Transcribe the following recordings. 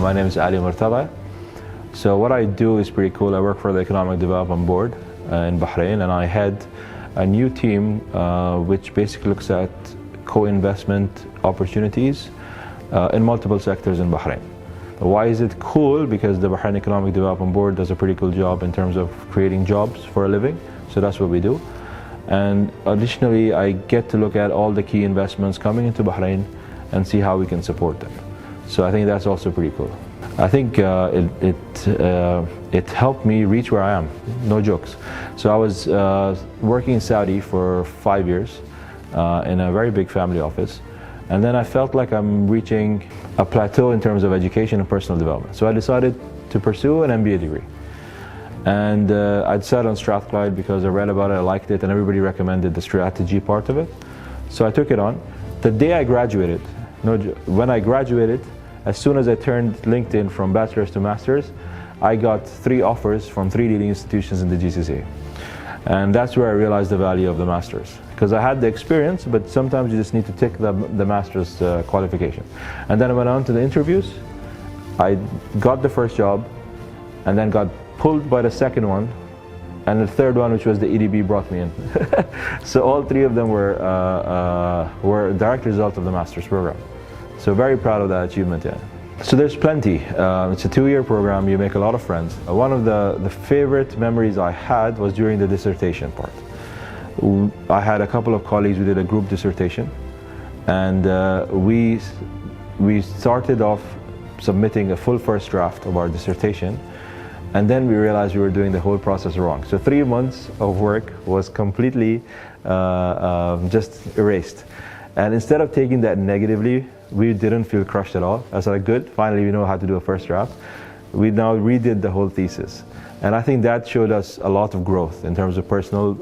My name is Murtaza. So what I do is pretty cool. I work for the Economic Development Board in Bahrain, and I head a new team which basically looks at co-investment opportunities in multiple sectors in Bahrain. Why is it cool? Because the Bahrain Economic Development Board does a pretty cool job in terms of creating jobs for a living. So that's what we do. And additionally, I get to look at all the key investments coming into Bahrain and see how we can support them. So I think that's also pretty cool. I think it helped me reach where I am, no jokes. So I was working in Saudi for 5 years in a very big family office. And then I felt like I'm reaching a plateau in terms of education and personal development. So I decided to pursue an MBA degree. And I decided on Strathclyde because I read about it, I liked it, and everybody recommended the strategy part of it. So I took it on. The day I graduated, when I graduated, as soon as I turned LinkedIn from bachelor's to master's, I got 3 offers from 3 leading institutions in the GCC. And that's where I realized the value of the master's. Because I had the experience, but sometimes you just need to tick the master's qualification. And then I went on to the interviews. I got the first job, and then got pulled by the second one, and the third one, which was the EDB, brought me in. So all 3 of them were a direct result of the master's program. So very proud of that achievement, yeah. So there's plenty. It's a 2-year program, you make a lot of friends. One of the favorite memories I had was during the dissertation part. I had a couple of colleagues, we did a group dissertation, and we started off submitting a full first draft of our dissertation, and then we realized we were doing the whole process wrong. So 3 months of work was completely just erased. And instead of taking that negatively, we didn't feel crushed at all. I was like, good, finally we know how to do a first draft. We now redid the whole thesis. And I think that showed us a lot of growth in terms of personal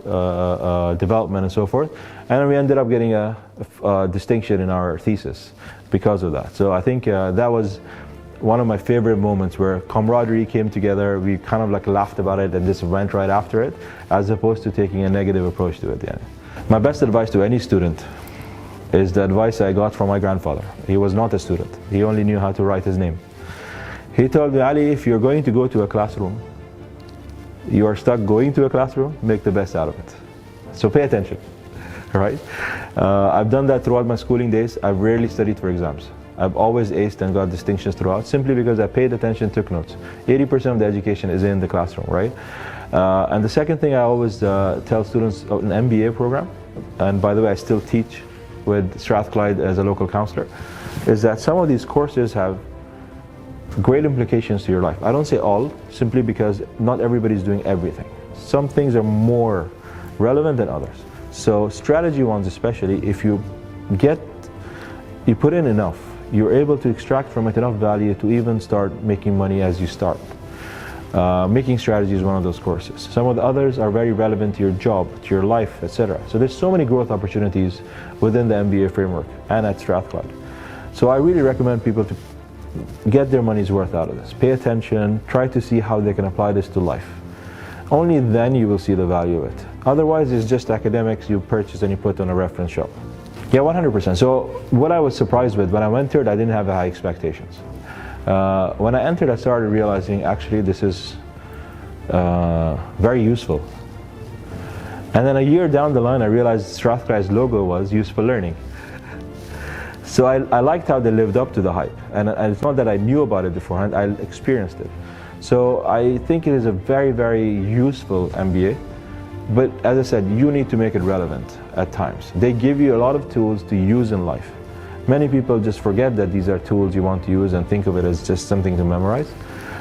development and so forth. And we ended up getting a distinction in our thesis because of that. So I think that was one of my favorite moments where camaraderie came together. We kind of like laughed about it and just went right after it, as opposed to taking a negative approach to it. Yeah. My best advice to any student is the advice I got from my grandfather. He was not a student. He only knew how to write his name. He told me, Ali, if you're going to go to a classroom, you are stuck going to a classroom, make the best out of it. So pay attention, right? I've done that throughout my schooling days. I've rarely studied for exams. I've always aced and got distinctions throughout, simply because I paid attention, took notes. 80% of the education is in the classroom, right? And the second thing I always tell students of an MBA program, and by the way, I still teach with Strathclyde as a local counselor, is that some of these courses have great implications to your life. I don't say all, simply because not everybody is doing everything. Some things are more relevant than others. So strategy ones especially, if you put in enough, you're able to extract from it enough value to even start making money as you start. Making strategy is one of those courses. Some of the others are very relevant to your job, to your life, etc. So there's so many growth opportunities within the MBA framework and at Strathclyde. So I really recommend people to get their money's worth out of this. Pay attention, try to see how they can apply this to life. Only then you will see the value of it. Otherwise, it's just academics you purchase and you put on a reference shop. Yeah, 100%. So what I was surprised with, when I went through it, I didn't have high expectations. When I entered, I started realizing actually this is very useful. And then a year down the line, I realized Strathclyde's logo was useful learning. So I liked how they lived up to the hype. And it's not that I knew about it beforehand, I experienced it. So I think it is a very, very useful MBA. But as I said, you need to make it relevant at times. They give you a lot of tools to use in life. Many people just forget that these are tools you want to use and think of it as just something to memorize.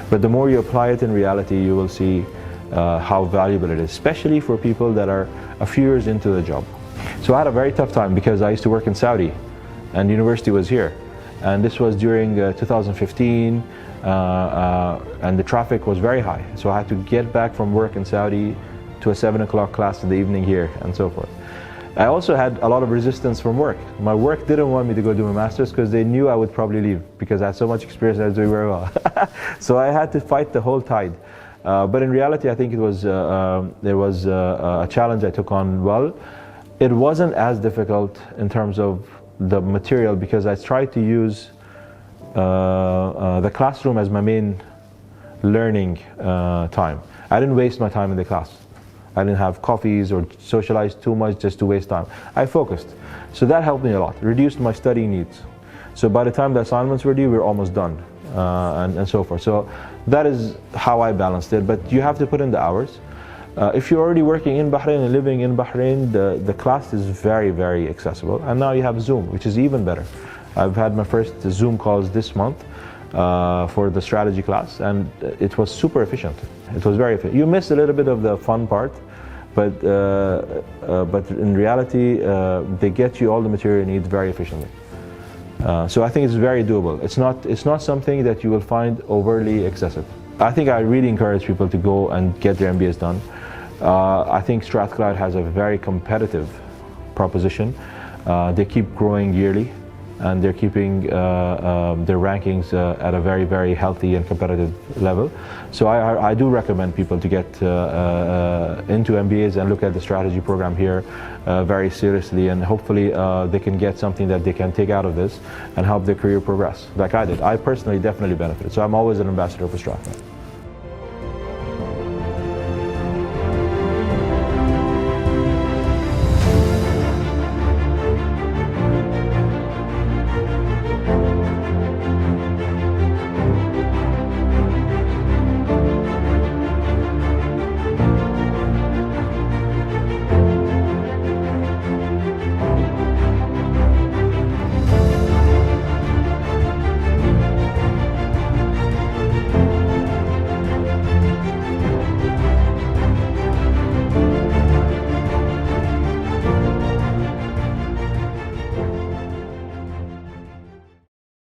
But the more you apply it in reality, you will see how valuable it is, especially for people that are a few years into the job. So I had a very tough time because I used to work in Saudi and university was here. And this was during 2015 and the traffic was very high. So I had to get back from work in Saudi to a 7 o'clock class in the evening here and so forth. I also had a lot of resistance from work. My work didn't want me to go do my master's because they knew I would probably leave because I had so much experience and I was doing very well. So I had to fight the whole tide. But in reality, I think it was a challenge I took on well. It wasn't as difficult in terms of the material because I tried to use the classroom as my main learning time. I didn't waste my time in the class. I didn't have coffees or socialize too much just to waste time. I focused. So that helped me a lot, reduced my study needs. So by the time the assignments were due, we were almost done, and so forth. So that is how I balanced it, but you have to put in the hours. If you're already working in Bahrain and living in Bahrain, the class is very, very accessible. And now you have Zoom, which is even better. I've had my first Zoom calls this month for the strategy class, and it was super efficient. It was very efficient. You miss a little bit of the fun part, but in reality, they get you all the material you need very efficiently. So I think it's very doable. It's not something that you will find overly excessive. I think I really encourage people to go and get their MBAs done. I think Strathclyde has a very competitive proposition. They keep growing yearly, and they're keeping their rankings at a very, very healthy and competitive level. So I do recommend people to get into MBAs and look at the strategy program here very seriously, and hopefully they can get something that they can take out of this and help their career progress, like I did. I personally definitely benefited, so I'm always an ambassador for Strathclyde.